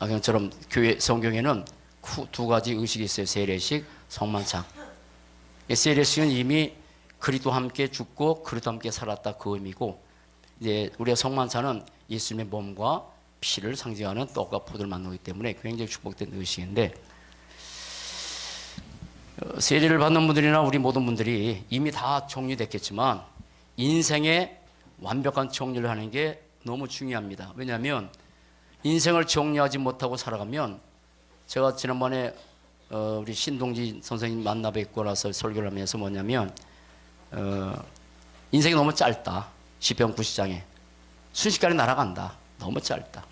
그냥처럼 교회 성경에는 두 가지 의식이 있어요. 세례식, 성만찬. 세례식은 이미 그리스도와 함께 죽고 그리스도와 함께 살았다 그 의미고, 이제 우리가 성만찬은 예수님의 몸과 피를 상징하는 떡과 포도를 만든 거기 때문에 굉장히 축복된 의식인데, 세례를 받는 분들이나 우리 모든 분들이 이미 다 정리됐겠지만 인생의 완벽한 정리를 하는 게 너무 중요합니다. 왜냐하면 인생을 정리하지 못하고 살아가면, 제가 지난번에 우리 신동지 선생님 만나 뵙고 나서 설교를 하면서 뭐냐면, 인생이 너무 짧다. 시편 90장에 순식간에 날아간다. 너무 짧다.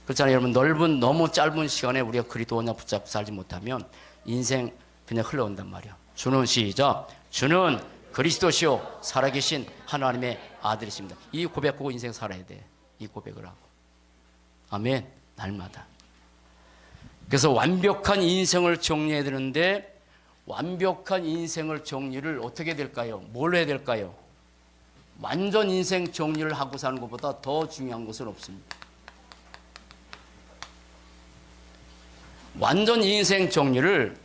그렇잖아요. 여러분, 넓은 너무 짧은 시간에 우리가 그리스도와 붙잡고 살지 못하면 인생 그냥 흘러온단 말이야. 주는 시작. 주는 그리스도시요 살아계신 하나님의 아들이십니다. 이 고백하고 인생 살아야 돼. 이 고백을 하고. 아멘. 날마다. 그래서 완벽한 인생을 정리해야 되는데, 완벽한 인생을 정리를 어떻게 될까요? 뭘 해야 될까요? 완전 인생 정리를 하고 사는 것보다 더 중요한 것은 없습니다. 완전 인생 정리를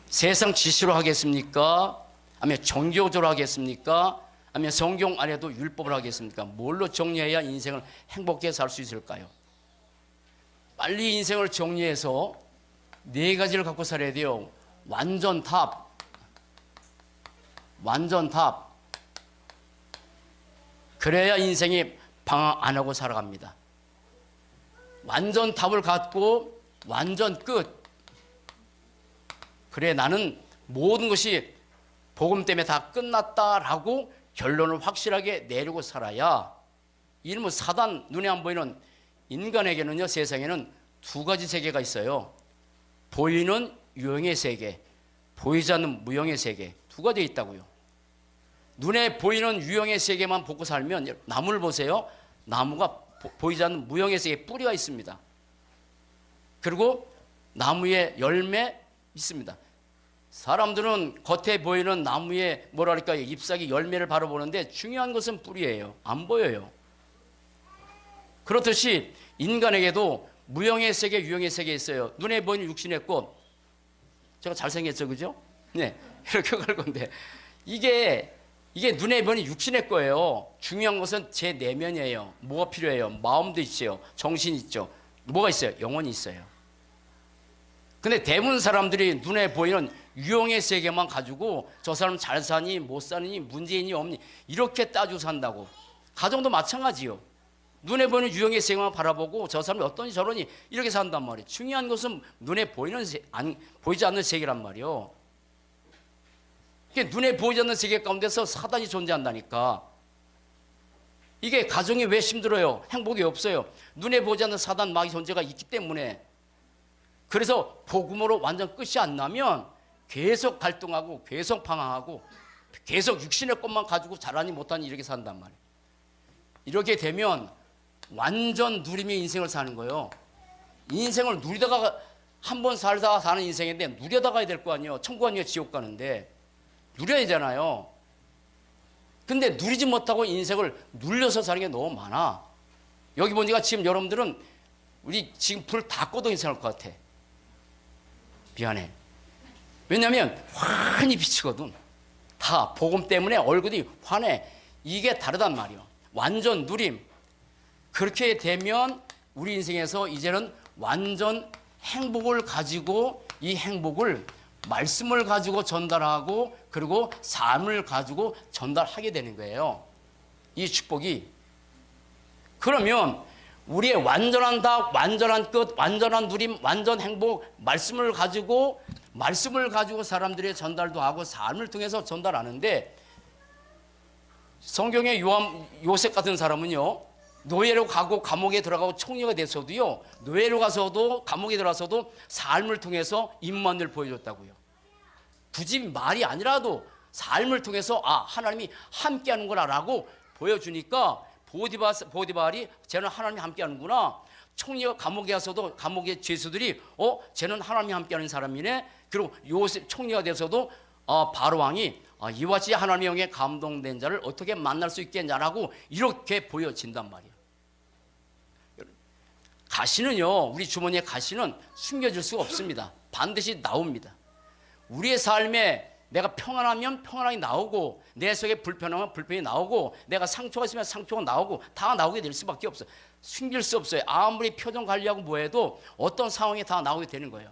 세상 지시로 하겠습니까? 아니면 종교적으로 하겠습니까? 아니면 성경 안에도 율법을 하겠습니까? 뭘로 정리해야 인생을 행복하게 살 수 있을까요? 빨리 인생을 정리해서 네 가지를 갖고 살아야 돼요. 완전 탑. 완전 탑. 그래야 인생이 방황 안 하고 살아갑니다. 완전 탑을 갖고 완전 끝. 그래, 나는 모든 것이 복음 때문에 다 끝났다라고 결론을 확실하게 내리고 살아야, 이름은 사단, 눈에 안 보이는 인간에게는요, 세상에는 두 가지 세계가 있어요. 보이는 유형의 세계, 보이지 않는 무형의 세계, 두 가지 있다고요. 눈에 보이는 유형의 세계만 보고 살면, 나무를 보세요. 나무가 보이지 않는 무형의 세계에 뿌리가 있습니다. 그리고 나무에 열매 있습니다. 사람들은 겉에 보이는 나무에 뭐랄까요, 잎사귀 열매를 바라보는데 중요한 것은 뿌리예요. 안 보여요. 그렇듯이 인간에게도 무형의 세계, 유형의 세계 있어요. 눈에 보이는 육신의 꽃. 제가 잘생겼죠, 그죠? 네, 이렇게 갈 건데 이게 눈에 보이는 육신의 거예요. 중요한 것은 제 내면이에요. 뭐가 필요해요? 마음도 있죠, 정신이 있죠. 뭐가 있어요? 영혼이 있어요. 근데 대부분 사람들이 눈에 보이는 유형의 세계만 가지고 저 사람 잘 사니 못 사니 문제인이 없니 이렇게 따지고 산다고. 가정도 마찬가지요. 눈에 보이는 유형의 세계만 바라보고 저 사람이 어떠니 저러니 이렇게 산단 말이에요. 중요한 것은 눈에 보이는 보이지 않는 세계란 말이에요. 눈에 보이지 않는 세계 가운데서 사단이 존재한다니까. 이게 가정이 왜 힘들어요? 행복이 없어요. 눈에 보이지 않는 사단 마귀 존재가 있기 때문에. 그래서 복음으로 완전 끝이 안 나면 계속 갈등하고 계속 방황하고 계속 육신의 것만 가지고 잘하니 못하니 이렇게 산단 말이에요. 이렇게 되면 완전 누림의 인생을 사는 거예요. 인생을 누리다가 한 번 살다가 사는 인생인데 누려다 가야 될 거 아니에요. 천국 아니에요, 지옥 가는데. 누려야 되잖아요. 근데 누리지 못하고 인생을 눌려서 사는 게 너무 많아. 여기 보니까 지금 여러분들은 우리 지금 불 다 꺼도 괜찮을 것 같아. 미안해. 왜냐하면 환히 비치거든. 다 복음 때문에 얼굴이 환해. 이게 다르단 말이에요. 완전 누림. 그렇게 되면 우리 인생에서 이제는 완전 행복을 가지고, 이 행복을 말씀을 가지고 전달하고 그리고 삶을 가지고 전달하게 되는 거예요. 이 축복이. 그러면 우리의 완전한 답, 완전한 끝, 완전한 누림, 완전 행복, 말씀을 가지고 사람들의 전달도 하고 삶을 통해서 전달하는데, 성경의 요셉 같은 사람은요, 노예로 가고 감옥에 들어가고 총리가 돼서도요, 노예로 가서도 감옥에 들어가서도 삶을 통해서 임무를 보여줬다고요. 굳이 말이 아니라도 삶을 통해서 하나님이 함께하는구나라고 보여주니까 보디발이 쟤는 하나님이 함께하는구나. 총리가 감옥에 가서도 감옥의 죄수들이 쟤는 하나님이 함께하는 사람이네. 그리고 요셉 총리가 돼서도 바로 왕이 이와 같이 하나님의 영에 감동된 자를 어떻게 만날 수 있겠냐라고 이렇게 보여진단 말이에요. 가시는요, 우리 주머니에 가시는 숨겨질 수가 없습니다. 반드시 나옵니다. 우리의 삶에 내가 평안하면 평안하게 나오고, 내 속에 불편하면 불편이 나오고, 내가 상처가 있으면 상처가 나오고, 다 나오게 될 수밖에 없어요. 숨길 수 없어요. 아무리 표정 관리하고 뭐해도 어떤 상황이 다 나오게 되는 거예요.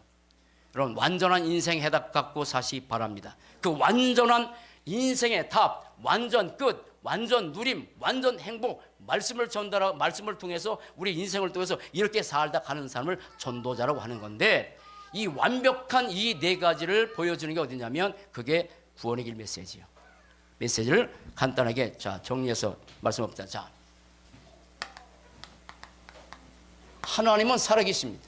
여러분, 완전한 인생 해답 갖고 사시기 바랍니다. 그 완전한 인생의 답, 완전 끝, 완전 누림, 완전 행복, 말씀을 전달하고 말씀을 통해서 우리 인생을 통해서 이렇게 살다 가는 사람을 전도자라고 하는 건데, 이 완벽한 이 네 가지를 보여주는 게 어디냐면 그게 구원의 길 메시지예요. 메시지를 간단하게 자 정리해서 말씀합니다. 자, 하나님은 살아계십니다.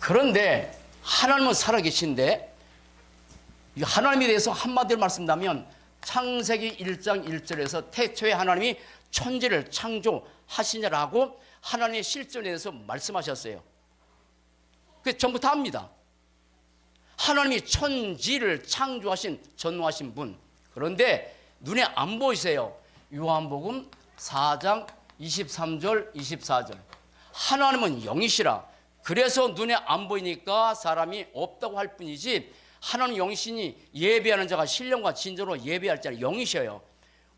그런데 하나님은 살아계신데 하나님에 대해서 한마디로 말씀드리면 창세기 1장 1절에서 태초에 하나님이 천지를 창조하시냐라고 하나님의 실존에 대해서 말씀하셨어요. 그 전부 다 합니다. 하나님이 천지를 창조하신 전능하신 분. 그런데 눈에 안 보이세요. 요한복음 4장 23절 24절. 하나님은 영이시라. 그래서 눈에 안 보이니까 사람이 없다고 할 뿐이지, 하나님 영이시니 예배하는 자가 신령과 진정으로 예배할 자는 영이셔요.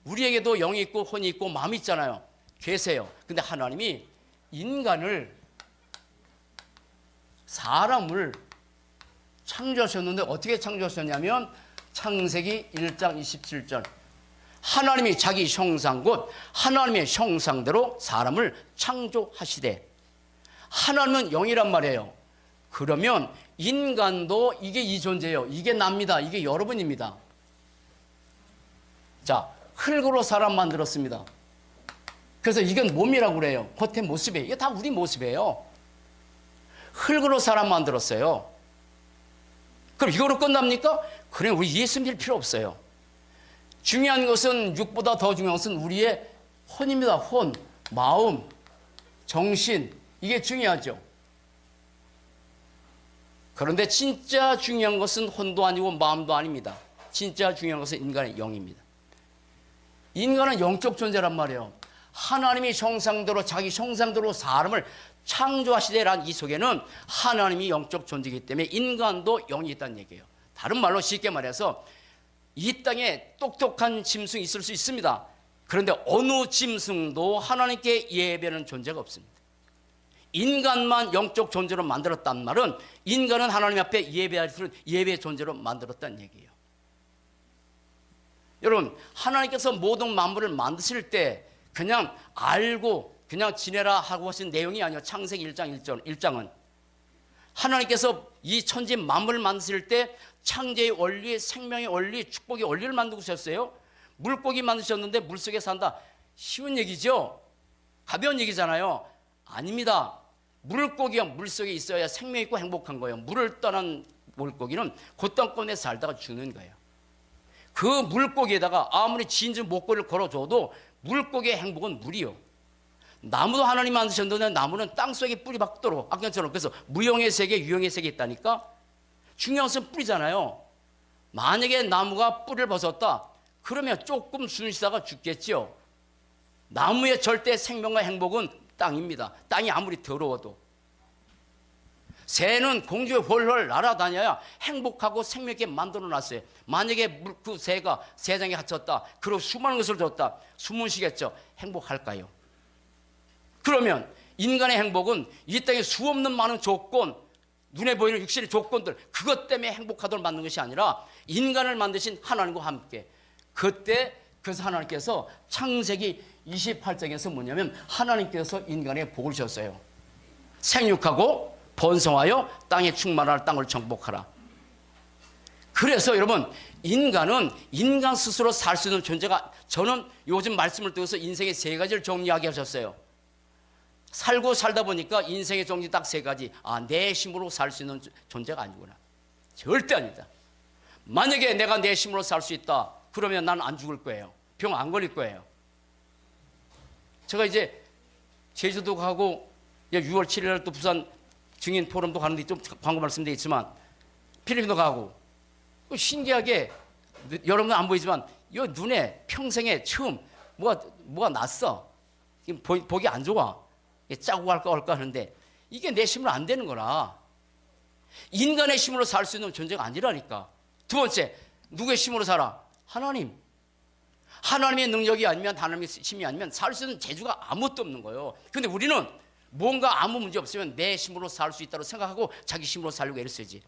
우리에게도 영이 있고 혼이 있고 마음이 있잖아요. 계세요. 근데 하나님이 인간을, 사람을 창조하셨는데 어떻게 창조하셨냐면 창세기 1장 27절. 하나님이 자기 형상 곧 하나님의 형상대로 사람을 창조하시되. 하나님은 영이란 말이에요. 그러면 인간도 이게 이 존재예요. 이게 납니다. 이게 여러분입니다. 자, 흙으로 사람 만들었습니다. 그래서 이건 몸이라고 그래요. 겉의 모습이에요. 이게 다 우리 모습이에요. 흙으로 사람 만들었어요. 그럼 이거로 끝납니까? 그래, 우리 예수 믿을 필요 없어요. 중요한 것은, 육보다 더 중요한 것은 우리의 혼입니다. 혼, 마음, 정신, 이게 중요하죠. 그런데 진짜 중요한 것은 혼도 아니고 마음도 아닙니다. 진짜 중요한 것은 인간의 영입니다. 인간은 영적 존재란 말이에요. 하나님이 형상대로, 자기 형상대로 사람을 창조하시되란 이 속에는 하나님이 영적 존재이기 때문에 인간도 영이 있다는 얘기예요. 다른 말로 쉽게 말해서 이 땅에 똑똑한 짐승이 있을 수 있습니다. 그런데 어느 짐승도 하나님께 예배하는 존재가 없습니다. 인간만 영적 존재로 만들었단 말은 인간은 하나님 앞에 예배할 수 있는 예배의 존재로 만들었다는 얘기예요. 여러분, 하나님께서 모든 만물을 만드실 때 그냥 알고 그냥 지내라 하고 하신 내용이 아니에요. 창세기 1장 1장은 하나님께서 이 천지 만물을 만드실 때 창조의 원리, 생명의 원리, 축복의 원리를 만들고 계셨어요. 물고기 만드셨는데 물속에 산다. 쉬운 얘기죠? 가벼운 얘기잖아요. 아닙니다. 물고기가 물속에 있어야 생명 있고 행복한 거예요. 물을 떠난 물고기는 고통권에 살다가 죽는 거예요. 그 물고기에다가 아무리 진주 목걸이를 걸어줘도 물고기의 행복은 물이요. 나무도 하나님 만드셨는데 나무는 땅속에 뿌리 박도록, 아까처럼. 그래서 무용의 세계, 유용의 세계에 있다니까. 중요한 것은 뿌리잖아요. 만약에 나무가 뿌리를 벗었다, 그러면 조금 순시다가 죽겠죠. 나무의 절대 생명과 행복은 땅입니다. 땅이 아무리 더러워도. 새는 공중에 훨훨 날아다녀야 행복하고 생명 있게 만들어놨어요. 만약에 그 새가 새장에 갇혔다, 그리고 수많은 것을 줬다, 숨을 쉬겠죠. 행복할까요? 그러면 인간의 행복은 이 땅에 수없는 많은 조건, 눈에 보이는 육신의 조건들, 그것 때문에 행복하도록 만든 것이 아니라 인간을 만드신 하나님과 함께. 그때 그래서 하나님께서 창세기 28장에서 뭐냐면 하나님께서 인간의 복을 주셨어요. 생육하고 번성하여 땅에 충만하라, 땅을 정복하라. 그래서 여러분, 인간은 인간 스스로 살 수 있는 존재가, 저는 요즘 말씀을 통해서 인생의 세 가지를 정리하게 하셨어요. 살고 살다 보니까 인생의 정리 딱 세 가지. 아, 내 힘으로 살 수 있는 존재가 아니구나. 절대 아니다. 만약에 내가 내 힘으로 살 수 있다, 그러면 난 안 죽을 거예요. 병 안 걸릴 거예요. 제가 이제 제주도 가고 6월 7일 날 또 부산 증인 포럼도 가는데 좀 광고 말씀되어 있지만 필리핀도 가고, 신기하게 여러분은 안 보이지만 이 눈에 평생에 처음 뭐가 났어. 보기 안 좋아. 짜고 갈까 할까 하는데 이게 내 힘으로 안 되는 거라. 인간의 힘으로 살 수 있는 존재가 아니라니까. 두 번째, 누구의 힘으로 살아? 하나님. 하나님의 능력이 아니면, 하나님의 힘이 아니면 살 수 있는 재주가 아무것도 없는 거예요. 근데 우리는 뭔가 아무 문제 없으면 내 힘으로 살 수 있다고 생각하고 자기 힘으로 살려고 애를 쓰지.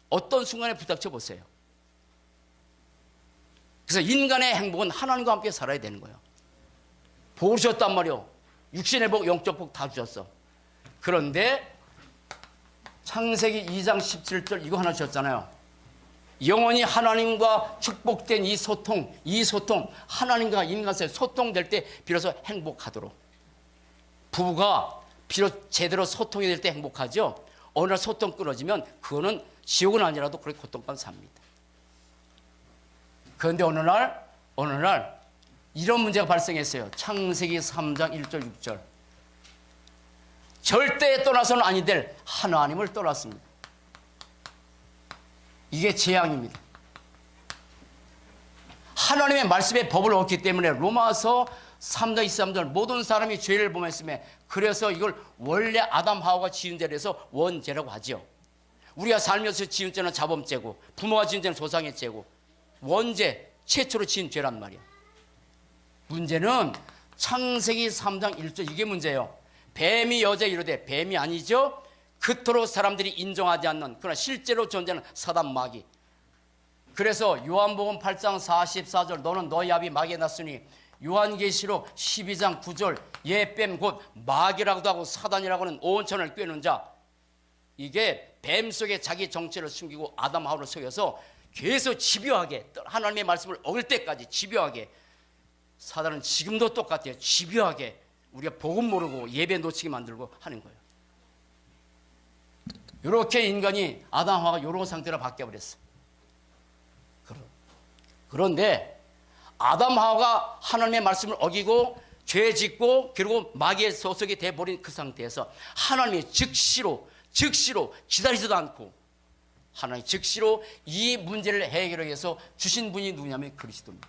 어떤 순간에 부닥쳐 보세요. 그래서 인간의 행복은 하나님과 함께 살아야 되는 거예요. 복을 주셨단 말이요. 육신의 복, 영적 복 다 주셨어. 그런데 창세기 2장 17절 이거 하나 주셨잖아요. 영원히 하나님과 축복된 이 소통, 하나님과 인간 사이에 소통될 때 비로소 행복하도록. 부부가 비록 제대로 소통이 될 때 행복하죠. 어느 날 소통 끊어지면 그거는 지옥은 아니라도 그렇게 고통감 삽니다. 그런데 어느 날 이런 문제가 발생했어요. 창세기 3장 1절 6절. 절대 떠나서는 아니 될 하나님을 떠났습니다. 이게 재앙입니다. 하나님의 말씀의 법을 얻기 때문에 로마서 3장 23절 모든 사람이 죄를 범했음에 그래서 이걸 원래 아담 하와가 지은 죄를 해서 원죄라고 하죠. 우리가 살면서 지은 죄는 자범죄고 부모가 지은 죄는 조상의 죄고 원죄, 최초로 지은 죄란 말이야. 문제는 창세기 3장 1절 이게 문제예요. 뱀이 여자에 이르되 뱀이 아니죠. 그토록 사람들이 인정하지 않는 그러나 실제로 존재하는 사단 마귀. 그래서 요한복음 8장 44절 너는 너희 아비 마귀에 났으니 요한계시록 12장 9절 예뱀 곧 마귀라고도 하고 사단이라고 하는 온천을 꿰는 자. 이게 뱀 속에 자기 정체를 숨기고 아담 하와를 속여서 계속 집요하게 하나님의 말씀을 어길 때까지 집요하게 사단은 지금도 똑같아요. 집요하게 우리가 복음 모르고 예배 놓치게 만들고 하는 거예요. 이렇게 인간이 아담 하와가 이런 상태로 바뀌어버렸어. 그런데 아담 하와가 하나님의 말씀을 어기고 죄 짓고 그리고 마귀의 소속이 돼버린 그 상태에서 하나님이 즉시로 기다리지도 않고 하나님 즉시로 이 문제를 해결하기 위해서 주신 분이 누구냐면 그리스도입니다.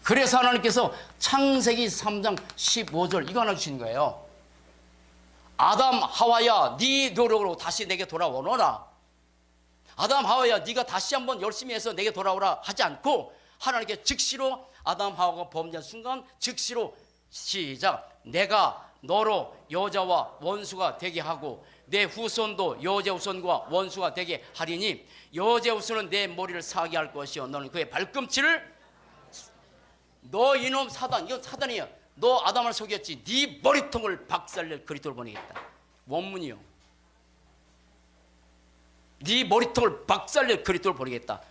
그래서 하나님께서 창세기 3장 15절 이거 하나 주신 거예요. 아담 하와야 네 노력으로 다시 내게 돌아오너라. 아담 하와야 네가 다시 한번 열심히 해서 내게 돌아오라 하지 않고 하나님께 즉시로 아담 하와가 범죄한 순간 즉시로 시작 내가 너로 여자와 원수가 되게 하고 내 후손도 여자 후손과 원수가 되게 하리니 여자 후손은 내 머리를 사게 할 것이요 너는 그의 발꿈치를 너 이놈 사단 이건 사단이야 너 아담을 속였지 네 머리통을 박살낼 그리스도를 보내겠다. 원문이요. 네 머리통을 박살낼 그리스도를 보내겠다.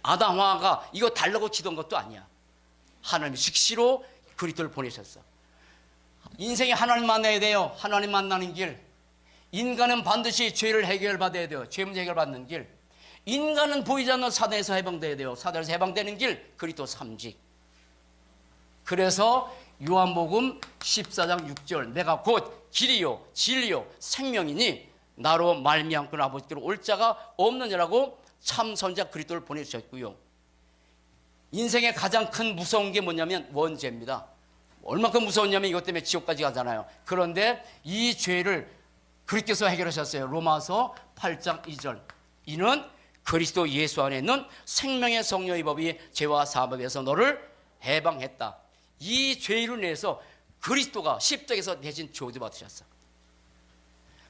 아담 하와가 이거 달라고 치던 것도 아니야. 하나님이 즉시로 그리스도를 보내셨어. 인생에 하나님 만나야 돼요. 하나님 만나는 길. 인간은 반드시 죄를 해결받아야 돼요. 죄 문제 해결받는 길. 인간은 보이지 않는 사단에서 해방돼야 돼요. 사단에서 해방되는 길 그리스도 삼직. 그래서 요한복음 14장 6절 내가 곧 길이요 진리요 생명이니 나로 말미암고는 아버지께로 올 자가 없느니라고 참 선지자 그리스도를 보내주셨고요. 인생의 가장 큰 무서운 게 뭐냐면 원죄입니다. 얼마큼 무서웠냐면 이것 때문에 지옥까지 가잖아요. 그런데 이 죄를 그리스도께서 해결하셨어요. 로마서 8장 2절 이는 그리스도 예수 안에 있는 생명의 성령의 법이 죄와 사법에서 너를 해방했다. 이 죄로 인해서 그리스도가 십자가에서 대신 저주받으셨어.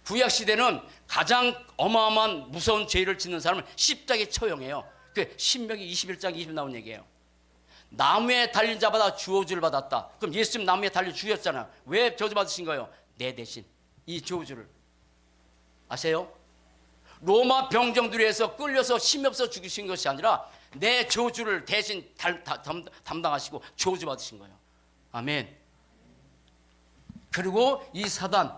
구약시대는 가장 어마어마한 무서운 죄를 짓는 사람을 십자가에 처형해요. 그 신명기 21장 20 나온 얘기예요. 나무에 달린 자마다 저주를 받았다. 그럼 예수님 나무에 달려 죽였잖아요. 왜 저주받으신 거예요? 내 대신 이 저주를 아세요? 로마 병정들에 의해서 끌려서 힘이 없어 죽이신 것이 아니라 내 저주를 대신 담당하시고 저주받으신 거예요. 아멘. 그리고 이 사단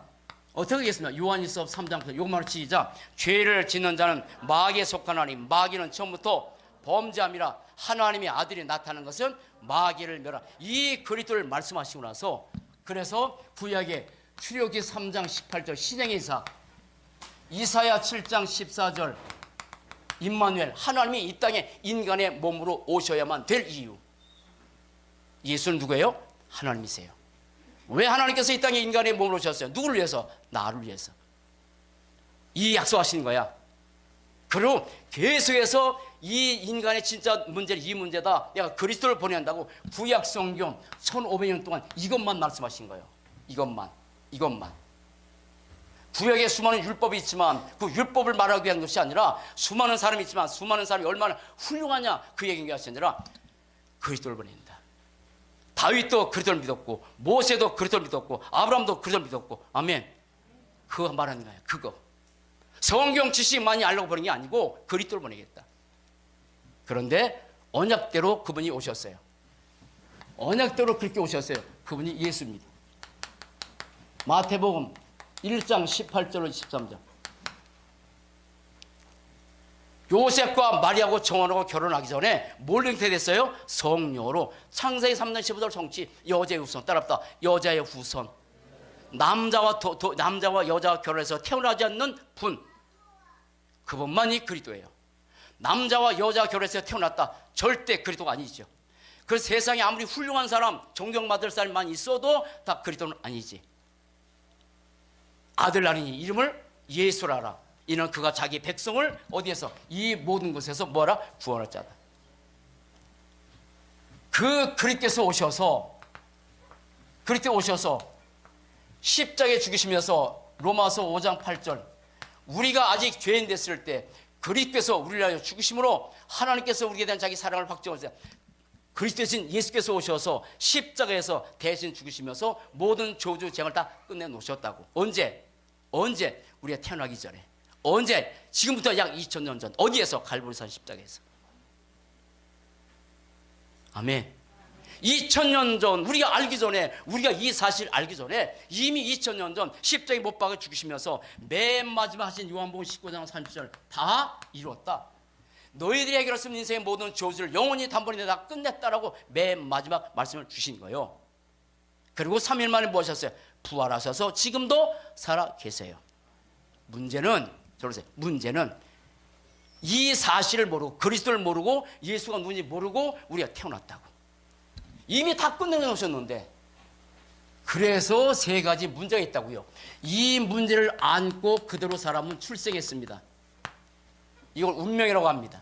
어떻게 하겠습니까? 요한일서 3장 요것만 시작. 죄를 짓는 자는 마귀에 속하나니 마귀는 처음부터 범죄함이라 하나님의 아들이 나타나는 것은 마귀를 멸하. 이 그리스도를 말씀하시고 나서 그래서 구약의 출애굽기 3장 18절 신행의 이사 이사야 7장 14절 임마누엘, 하나님이 이 땅에 인간의 몸으로 오셔야만 될 이유. 예수는 누구예요? 하나님이세요. 왜 하나님께서 이 땅에 인간의 몸으로 오셨어요? 누구를 위해서? 나를 위해서. 이 약속하신 거야. 그리고 계속해서 이 인간의 진짜 문제를, 이 문제다, 내가 그리스도를 보내야 한다고 구약 성경 1500년 동안 이것만 말씀하신 거예요. 이것만. 구약에 수많은 율법이 있지만 그 율법을 말하기 위한 것이 아니라 수많은 사람이 있지만 수많은 사람이 얼마나 훌륭하냐 그 얘기인 것이 아니라 그리스도를 보낸다. 다윗도 그리스도를 믿었고, 모세도 그리스도를 믿었고, 아브라함도 그리스도를 믿었고. 아멘. 그거 말하는 거야. 그거. 성경 지식 많이 알려고 보는 게 아니고 그리스도를 보내겠다. 그런데 언약대로 그분이 오셨어요. 언약대로 그렇게 오셨어요. 그분이 예수입니다. 마태복음 1장 18절로 13절. 요셉과 마리아하고 정혼하고 결혼하기 전에 뭘 잉태됐어요? 성녀로. 창세기 3년 15절 성취. 여자의 후손. 따라합다. 여자의 후손. 남자와 여자가 결혼해서 태어나지 않는 분. 그분만이 그리스도예요. 남자와 여자가 결혼해서 태어났다. 절대 그리스도가 아니죠. 그래서 세상에 아무리 훌륭한 사람, 존경받을 사람만 있어도 다 그리스도는 아니지. 아들 낳으니 이름을 예수라라. 이는 그가 자기 백성을 어디에서? 이 모든 것에서 뭐라? 구원할 자다. 그 그리스도께서 오셔서 십자가에 죽으시면서 로마서 5장 8절, 우리가 아직 죄인 됐을 때 그리스도께서 우리를 위하여 죽으심으로 하나님께서 우리에 대한 자기 사랑을 확증하셨어요. 그리스도신 예수께서 오셔서 십자가에서 대신 죽으시면서 모든 저주 재앙을 다 끝내놓으셨다고. 언제? 우리가 태어나기 전에. 언제? 지금부터 약 2000년 전. 어디에서? 갈보리산 십자가에서. 아멘. 2000년 전, 우리가 알기 전에, 우리가 이 사실 알기 전에 이미 2000년 전 십자가에 못 박아 죽으시면서 맨 마지막 하신 요한복음 19장 30절 다 이루었다. 너희들이 해결할 수 있는 인생의 모든 저주를 영원히 단번에 다 끝냈다라고 맨 마지막 말씀을 주신 거예요. 그리고 3일 만에 뭐 하셨어요? 부활하셔서 지금도 살아 계세요. 문제는 이 사실을 모르고, 그리스도를 모르고, 예수가 누군지 모르고 우리가 태어났다고. 이미 다 끝내놓으셨는데. 그래서 세 가지 문제가 있다고요. 이 문제를 안고 그대로 사람은 출생했습니다. 이걸 운명이라고 합니다.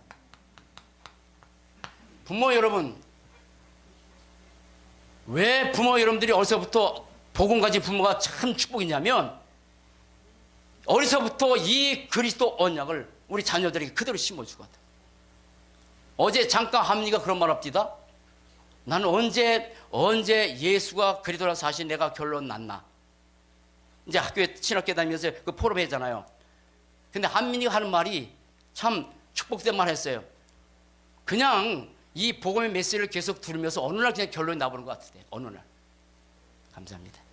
부모 여러분, 왜 부모 여러분들이 어려서부터 복음 가진 부모가 참 축복이냐면, 어려서부터 이 그리스도 언약을 우리 자녀들에게 그대로 심어주거든. 어제 잠깐 합리가 그런 말 합디다. 나는 언제 예수가 그리스도라는 사실 내가 결론 났나. 이제 학교에 신학교 다니면서 그 포럼 했잖아요. 근데 한민이가 하는 말이 참 축복된 말 했어요. 그냥 이 복음의 메시지를 계속 들으면서 어느 날 그냥 결론이 나보는 것 같은데. 어느 날. 감사합니다.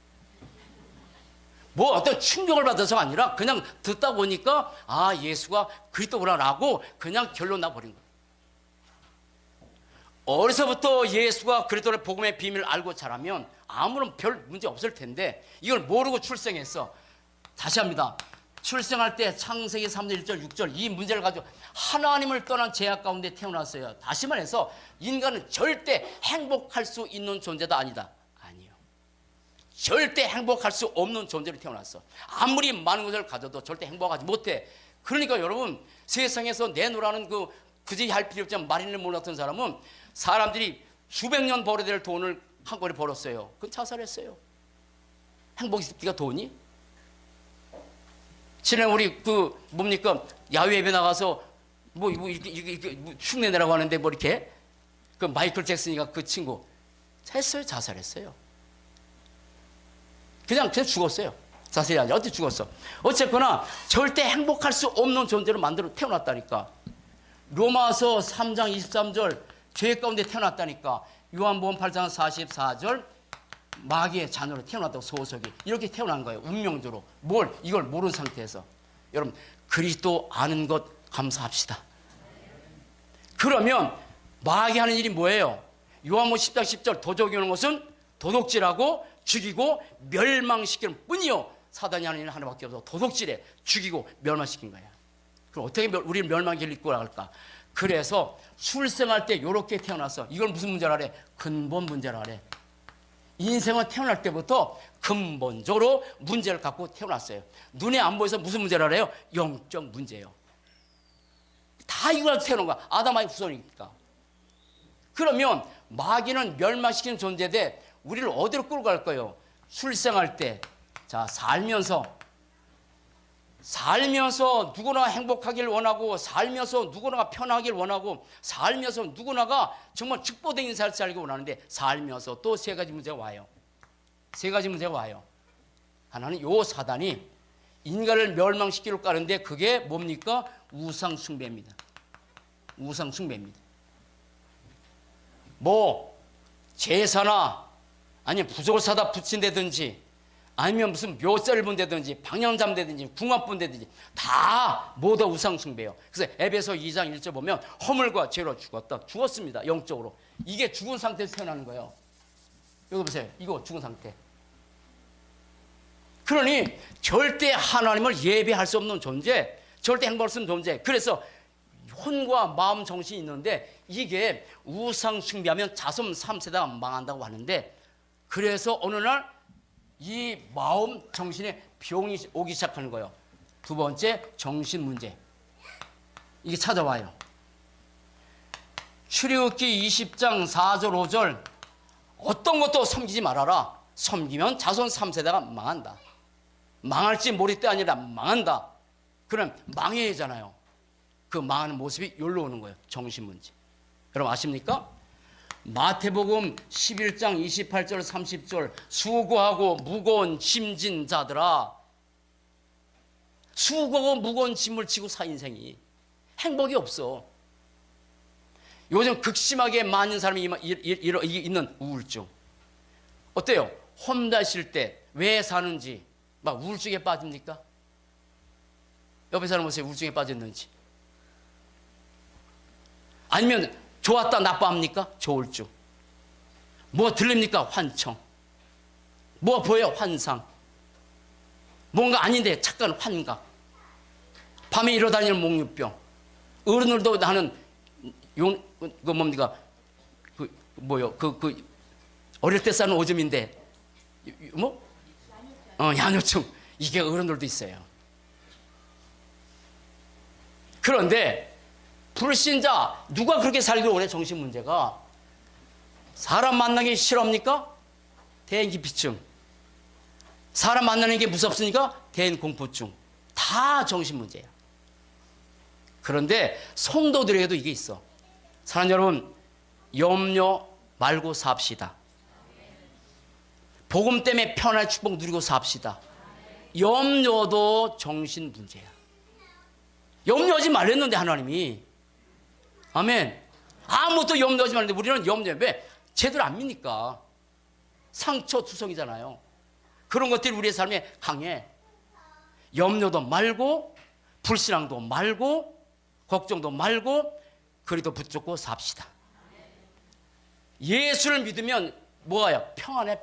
뭐 어떤 충격을 받아서가 아니라 그냥 듣다 보니까 아, 예수가 그리스도구나라고 그냥 결론 나버린 거예요. 어려서부터 예수가 그리스도의 복음의 비밀을 알고 자라면 아무런 별 문제 없을 텐데 이걸 모르고 출생했어. 다시 합니다. 출생할 때 창세기 3절 1절 6절 이 문제를 가지고 하나님을 떠난 죄악 가운데 태어났어요. 다시 말해서 인간은 절대 행복할 수 있는 존재다 아니다. 아니요. 절대 행복할 수 없는 존재로 태어났어. 아무리 많은 것을 가져도 절대 행복하지 못해. 그러니까 여러분, 세상에서 내놓으라는 그지 할 필요 없지만 마린을 몰랐던 사람은 사람들이 수백 년 벌어야 될 돈을 한꺼번에 벌었어요. 그건 자살했어요. 행복이 있을까 돈이? 지난해 우리 뭡니까 야외 나가서 이렇게 흉내 내라고 하는데 뭐 이렇게 그 마이클 잭슨이가 그 친구 했어요. 자살했어요. 그냥 죽었어요. 자세히 아니라 어떻게 죽었어. 어쨌거나 절대 행복할 수 없는 존재로 만들어 태어났다니까. 로마서 3장 23절 죄 가운데 태어났다니까. 요한복음 8장 44절 마귀의 자녀로 태어났다고 소속이. 이렇게 태어난 거예요. 운명적으로. 이걸 모르는 상태에서. 여러분, 그리스도 아는 것 감사합시다. 그러면 마귀 하는 일이 뭐예요? 요한복음 10장 10절 도적이 오는 것은 도둑질하고 죽이고 멸망시키는 뿐이요. 사단이 하는 일은 하나밖에 없어. 도둑질해 죽이고 멸망시킨 거야. 그럼 어떻게 우리를 멸망길 이끌고 나갈까? 그래서 출생할 때 이렇게 태어나서 이걸 무슨 문제라래? 근본 문제라래. 인생은 태어날 때부터 근본적으로 문제를 갖고 태어났어요. 눈에 안 보여서 무슨 문제라래요? 영적 문제예요. 다 이걸 태어난 거야. 아담의 후손이니까. 그러면 마귀는 멸망시키는 존재인데 우리를 어디로 끌고 갈 거예요? 출생할 때, 자, 살면서 누구나 행복하길 원하고, 살면서 누구나가 편하길 원하고, 살면서 누구나가 정말 축복된 인생을 살기 원하는데, 살면서 또 세 가지 문제가 와요. 세 가지 문제가 와요. 하나는 요 사단이 인간을 멸망시키려고 하는데 그게 뭡니까? 우상숭배입니다. 우상숭배입니다. 뭐 제사나 아니면 부적을 사다 붙인다든지 아니면 무슨 묘자를 본다든지 방향 잡는다든지 궁합 본다든지 다 모두 우상숭배예요. 그래서 에베소 2장 1절 보면 허물과 죄로 죽었습니다. 영적으로. 이게 죽은 상태에서 태어나는 거예요. 여기 보세요. 이거 죽은 상태. 그러니 절대 하나님을 예배할 수 없는 존재, 절대 행복할 수 없는 존재. 그래서 혼과 마음 정신이 있는데 이게 우상 숭배하면 자손 3세대가 망한다고 하는데, 그래서 어느 날 이 마음 정신에 병이 오기 시작하는 거예요. 두 번째, 정신 문제. 이게 찾아와요. 출애굽기 20장 4절 5절 어떤 것도 섬기지 말아라. 섬기면 자손 3세대가 망한다. 망할지 모를 때 아니라 망한다. 그럼 망해야 하잖아요. 그 망하는 모습이 여기로 오는 거예요. 정신 문제. 여러분 아십니까? 마태복음 11장 28절 30절 수고하고 무거운 짐진 자들아, 수고하고 무거운 짐을 지고 사. 인생이 행복이 없어. 요즘 극심하게 많은 사람이 있는 우울증. 어때요? 혼자 있을 때 왜 사는지 막 우울증에 빠집니까? 옆에 사람 보세요. 우울증에 빠졌는지. 아니면 좋았다 나빠합니까? 조울증. 뭐 들립니까? 환청. 뭐 보여? 환상. 뭔가 아닌데 착각, 환각. 밤에 일어다니는 목류병. 어른들도 나는 뭡니까? 어릴 때 싸는 오줌인데 뭐? 양요증. 이게 어른들도 있어요. 그런데 불신자 누가 그렇게 살기를 원해? 정신 문제가. 사람 만나기 싫습니까? 대인기피증. 사람 만나는 게 무섭습니까? 대인공포증. 다 정신 문제야. 그런데 성도들에게도 이게 있어. 사랑하는 여러분, 염려 말고 삽시다. 복음 때문에 편안한 축복 누리고 삽시다. 염려도 정신 문제야. 염려하지 말랬는데 하나님이. 아멘. 아무것도 염려하지 말는데 우리는 염려해. 왜? 제대로 안 믿니까. 상처 투성이잖아요. 그런 것들이 우리의 삶에 강해. 염려도 말고 불신앙도 말고 걱정도 말고 그리도 붙잡고 삽시다. 예수를 믿으면 뭐예요? 평안해.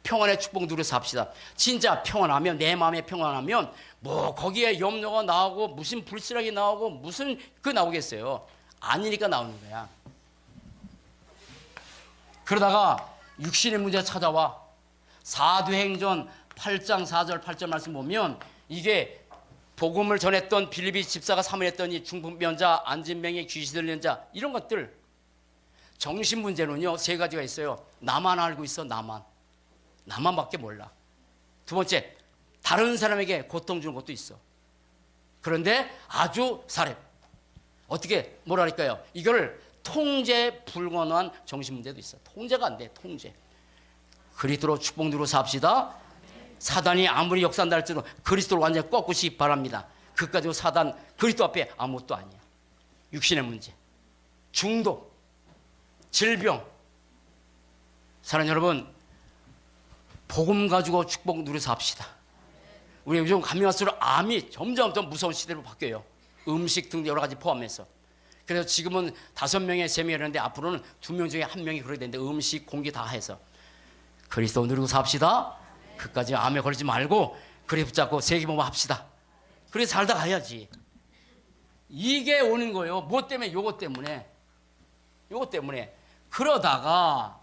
평안의 축복 누려 삽시다. 진짜 평안하면, 내 마음에 평안하면 뭐 거기에 염려가 나오고 무슨 불신앙이 나오고 무슨 나오겠어요. 아니니까 나오는 거야. 그러다가 육신의 문제가 찾아와. 사도행전 8장 4절 8절 말씀 보면 이게 복음을 전했던 빌립비 집사가 사모했더니 중풍병자, 안진병에 귀신 들린 자, 이런 것들. 정신 문제는요 세 가지가 있어요. 나만 알고 있어. 나만밖에 몰라. 두 번째, 다른 사람에게 고통 주는 것도 있어. 그런데 아주 사렙. 어떻게 뭐랄까요? 이거를 통제 불가능한 정신 문제도 있어. 통제가 안 돼. 통제. 그리스도로 축복 누려 삽시다. 사단이 아무리 역사한다 할지라도 그리스도를 완전히 꺾으시기 바랍니다. 그까지 사단 그리스도 앞에 아무것도 아니야. 육신의 문제, 중독, 질병. 사랑하는 여러분, 복음 가지고 축복 누려서 합시다. 우리 요즘 감염할수록 암이 점점 더 무서운 시대로 바뀌어요. 음식 등 여러 가지 포함해서. 그래서 지금은 5명에 3명이 있는데 앞으로는 2명 중에 1명이 그러게 되는데 음식, 공기 다 해서 그리스도 누리고 삽시다. 그까지 암에 걸리지 말고 그리 붙잡고 세기보험 합시다. 그래 살다 가야지. 이게 오는 거예요. 뭐 때문에? 요것 때문에. 요것 때문에. 그러다가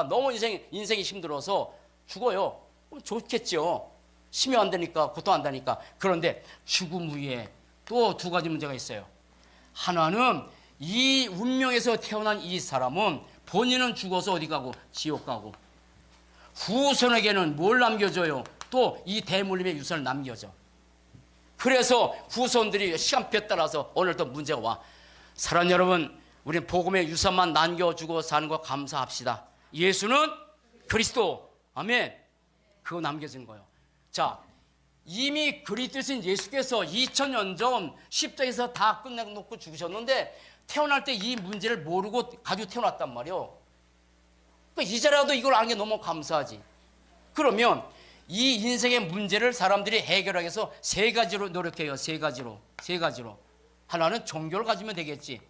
너무 인생이 힘들어서 죽어요. 그럼 좋겠죠. 심해 안 되니까, 고통 안 되니까. 그런데 죽음 후에 또 두 가지 문제가 있어요. 하나는 이 운명에서 태어난 이 사람은 본인은 죽어서 어디 가고? 지옥 가고. 후손에게는 뭘 남겨줘요? 또 이 대물림의 유산을 남겨줘. 그래서 후손들이 시간표에 따라서 오늘도 문제가 와. 사랑하는 여러분, 우리는 복음의 유산만 남겨주고 사는 거 감사합시다. 예수는 그리스도. 아멘. 그거 남겨진 거예요. 자, 이미 그리스도신 예수께서 2000년 전 십자가에서 다 끝내놓고 죽으셨는데 태어날 때 이 문제를 모르고 가지고 태어났단 말이에요. 그러니까 이제라도 이걸 아는 게 너무 감사하지. 그러면 이 인생의 문제를 사람들이 해결하기 위해서 세 가지로 노력해요. 세 가지로. 하나는 종교를 가지면 되겠지.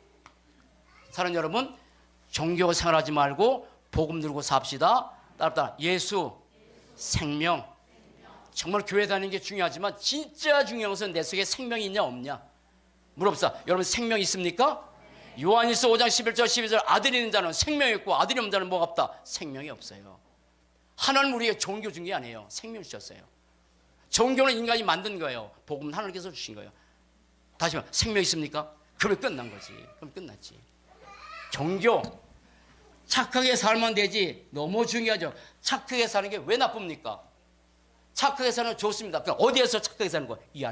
사랑하는 여러분, 종교 생활하지 말고 복음 누르고 삽시다. 따라 예수, 생명. 정말 교회 다니는 게 중요하지만 진짜 중요한 것은 내 속에 생명이 있냐 없냐. 물어봅시다. 여러분 생명 있습니까? 요한일서 5장 11절 12절 아들이 있는 자는 생명이 있고 아들이 없는 자는 뭐가 없다? 생명이 없어요. 하나님 우리에게 종교 준 게 아니에요. 생명 주셨어요. 종교는 인간이 만든 거예요. 복음은 하나님께서 주신 거예요. 다시 말해 생명 있습니까? 그러면 끝난 거지. 그럼 끝났지. 종교 착하게 살면 되지. 너무 중요하죠. 착하게 사는 게 왜 나쁩니까? 착하게 사는 건 좋습니다. 그럼 어디에서 착하게 사는 거야? 이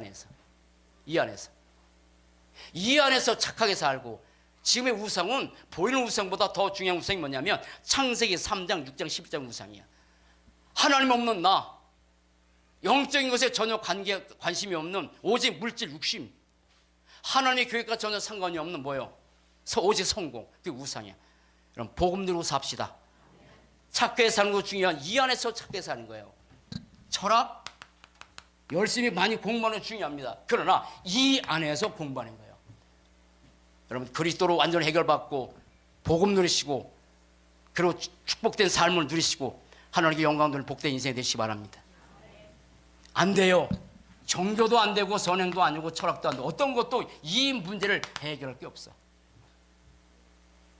안에서 착하게 살고. 지금의 우상은 보이는 우상보다 더 중요한 우상이 뭐냐면 창세기 3장 6장 12장 우상이야. 하나님 없는 나, 영적인 것에 전혀 관심이 없는 오직 물질 육심, 하나님의 교회과 전혀 상관이 없는 뭐예요? 오직 성공. 그게 우상이야. 그럼 복음 들고 삽시다. 착하게 사는 거 중요한 이 안에서 착하게 사는 거예요. 철학, 열심히 많이 공부하는 거 중요합니다. 그러나 이 안에서 공부하는 거예요. 여러분 그리스도로 완전 해결받고 복음 누리시고 그리고 축복된 삶을 누리시고 하나님께 영광 돌리는 복된 인생이 되시기 바랍니다. 안 돼요. 종교도 안 되고 선행도 아니고 철학도 안 되고 어떤 것도 이 문제를 해결할 게 없어.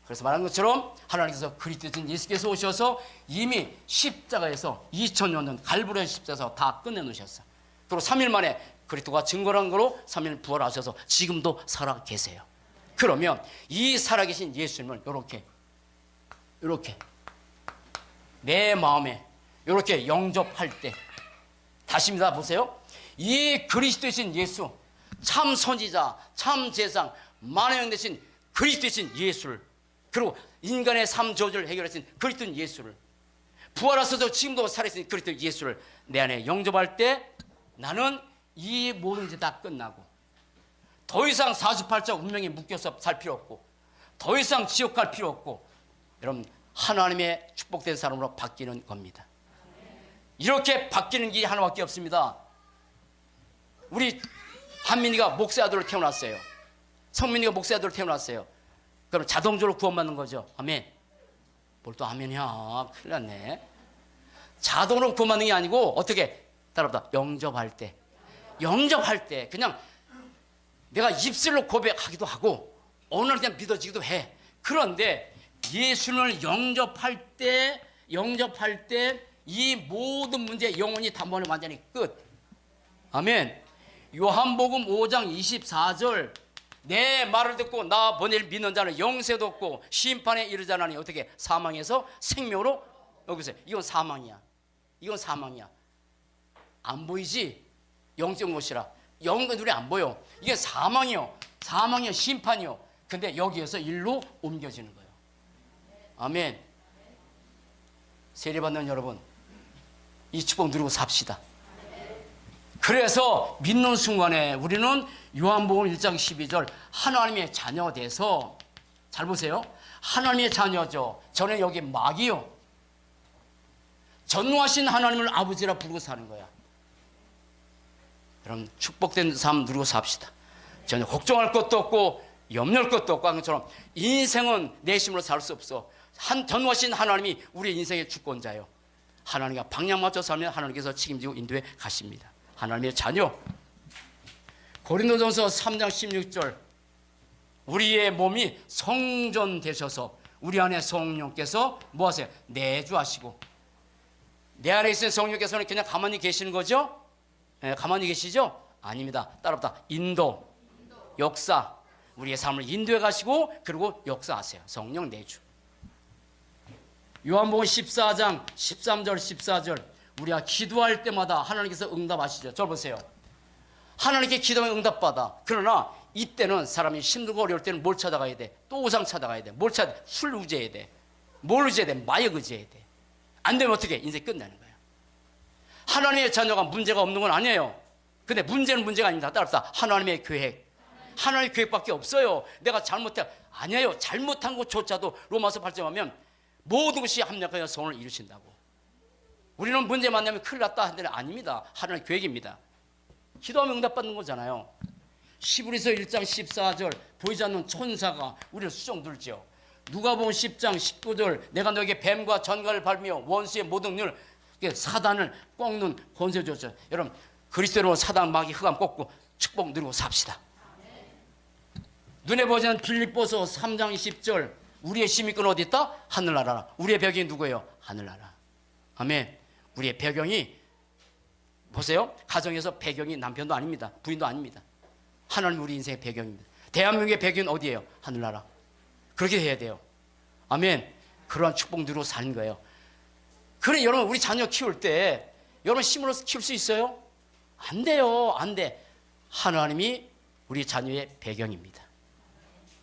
그래서 말한 것처럼 하나님께서 그리스도신 예수께서 오셔서 이미 십자가에서 2000년 전 갈보리의 십자가에서 다 끝내놓으셨어. 그리고 3일 만에 그리스도가 증거한 거로 3일 부활하셔서 지금도 살아 계세요. 그러면 이 살아계신 예수님을 이렇게 내 마음에 이렇게 영접할 때 다시입니다. 보세요. 이 그리스도이신 예수, 참 선지자, 참 제상, 만왕의 영 되신 그리스도이신 예수를, 그리고 인간의 삶 저주를 해결하신 그리스도인 예수를, 부활하셔서 지금도 살아계신 그리스도 예수를 내 안에 영접할 때 나는 이 모든 것이 다 끝나고 더 이상 48자 운명에 묶여서 살 필요 없고 더 이상 지옥 갈 필요 없고 여러분 하나님의 축복된 사람으로 바뀌는 겁니다. 이렇게 바뀌는 길이 하나밖에 없습니다. 우리 한민이가 목사 아들로 태어났어요. 성민이가 목사 아들로 태어났어요. 그럼 자동적으로 구원받는 거죠. 아멘. 뭘 또 아멘이야. 큰일 났네. 자동으로 구원받는 게 아니고 어떻게 따라합니다. 영접할 때 그냥 내가 입술로 고백하기도 하고 어느 날 그냥 믿어지기도 해. 그런데 예수를 영접할 때 이 모든 문제 영혼이 단번에 완전히 끝. 아멘. 요한복음 5장 24절 내 말을 듣고 나 보낼 믿는 자는 영생도 없고 심판에 이르지 않으니 어떻게 사망에서 생명으로 여기서 이건 사망이야. 안 보이지? 영적 것이라 영과 눈에 안 보여. 이게 사망이요, 심판이요. 근데 여기에서 일로 옮겨지는 거예요. 아멘. 세례받는 여러분 이 축복 누리고 삽시다. 그래서 믿는 순간에 우리는 요한복음 1장 12절 하나님의 자녀가 돼서 잘 보세요. 하나님의 자녀죠. 저는 여기 마귀요. 전능하신 하나님을 아버지라 부르고 사는 거야. 여러분 축복된 삶 누리고 삽시다. 전혀 걱정할 것도 없고 염려할 것도 없고 하는 것처럼 인생은 내 힘으로 살 수 없어. 전능하신 하나님이 우리 인생의 주권자예요. 하나님과 방향 맞춰 살면 하나님께서 책임지고 인도해 가십니다. 하나님의 자녀 고린도전서 3장 16절 우리의 몸이 성전 되셔서 우리 안에 성령께서 뭐 하세요? 내주하시고. 내 안에 있는 성령께서는 그냥 가만히 계시는 거죠? 네, 가만히 계시죠? 아닙니다. 따라붙다. 인도, 역사, 우리의 삶을 인도해 가시고 그리고 역사하세요. 성령 내주. 요한복음 14장 13절 14절 우리가 기도할 때마다 하나님께서 응답하시죠. 저 보세요. 하나님께 기도하면 응답받아. 그러나 이때는 사람이 힘들고 어려울 때는 뭘 찾아가야 돼? 또 우상 찾아가야 돼. 뭘 찾아? 술 의지해야 돼. 뭘 의지해야 돼? 마약 의지해야 돼. 안 되면 어떻게? 인생 끝나는 거예요. 하나님의 자녀가 문제가 없는 건 아니에요. 근데 문제는 문제가 아닙니다. 따라서 하나님의 계획. 하나님의 계획밖에 없어요. 내가 잘못해. 아니에요. 잘못한 것조차도 로마서 8장 하면 모든 것이 합력하여 선을 이루신다고. 우리는 문제 만나면 큰일 났다 하는데 아닙니다. 하나님의 계획입니다. 기도하면 응답받는 거잖아요. 시브리서 1장 14절 보이지 않는 천사가 우리를 수종 들죠. 누가복음 10장 19절 내가 너에게 뱀과 전갈을 밟으며 원수의 모든 눈을 사단을 꺾는 권세 줬죠. 여러분 그리스도로 사단 마귀 흑암 꺾고 축복 누리고 삽시다. 눈에 보이지 않는 빌립보서 3장 20절 우리의 힘이 끈 어디 있다? 하늘나라. 우리의 배경이 누구예요? 하늘나라. 아멘. 우리의 배경이 보세요. 가정에서 배경이 남편도 아닙니다. 부인도 아닙니다. 하나님 우리 인생의 배경입니다. 대한민국의 배경은 어디예요? 하늘나라. 그렇게 해야 돼요. 아멘. 그러한 축복 누리고 사는 거예요. 그래 여러분 우리 자녀 키울 때 여러분 힘으로서 키울 수 있어요? 안 돼요. 안 돼. 하나님이 우리 자녀의 배경입니다.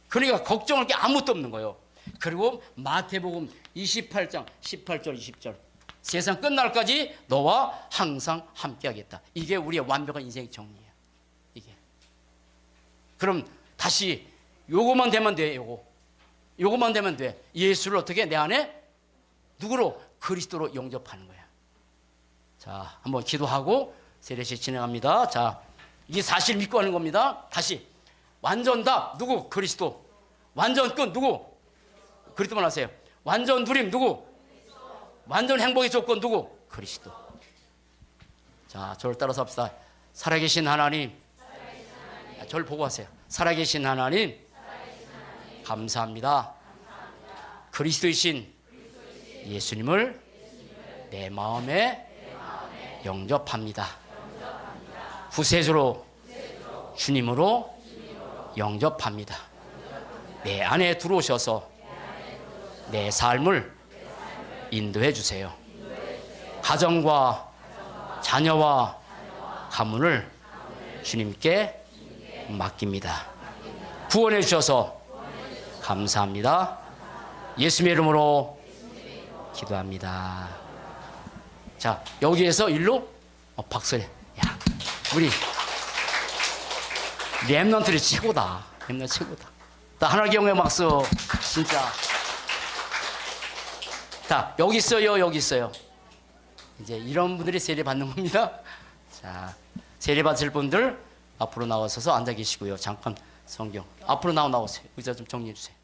그러니까 걱정할 게 아무것도 없는 거예요. 그리고 마태복음 28장 18절 20절 세상 끝날까지 너와 항상 함께하겠다. 이게 우리의 완벽한 인생의 정리예요. 이게. 그럼 다시 요거만 되면 돼. 요거만 되면 돼. 예수를 어떻게 내 안에 누구로? 그리스도로 영접하는 거야. 자, 한번 기도하고 세례식 진행합니다. 자, 이 사실 믿고 하는 겁니다. 다시 완전 답 누구? 그리스도. 완전 끝 누구? 그리스도만 하세요. 완전 누림 누구? 완전 행복의 조건 누구? 그리스도. 자, 저를 따라서 합시다. 살아계신 하나님, 저를 보고 하세요. 살아계신 하나님, 감사합니다. 그리스도이신 예수님을 내 마음에 영접합니다. 구세주로 주님으로 영접합니다. 내 안에 들어오셔서 내 삶을 인도해 주세요. 가정과 자녀와 가문을 주님께 맡깁니다. 구원해 주셔서 감사합니다. 예수님의 이름으로 기도합니다. 자, 여기에서 일로 박수해. 야, 우리 렘넌트들이 최고다. 렘넌트 최고다. 자, 하나님의 경우에 박수. 진짜. 자, 여기 있어요. 여기 있어요. 이제 이런 분들이 세례 받는 겁니다. 자, 세례 받을 분들 앞으로 나와서서 앉아 계시고요. 잠깐 성경 앞으로 나오세요. 의자 좀 정리해 주세요.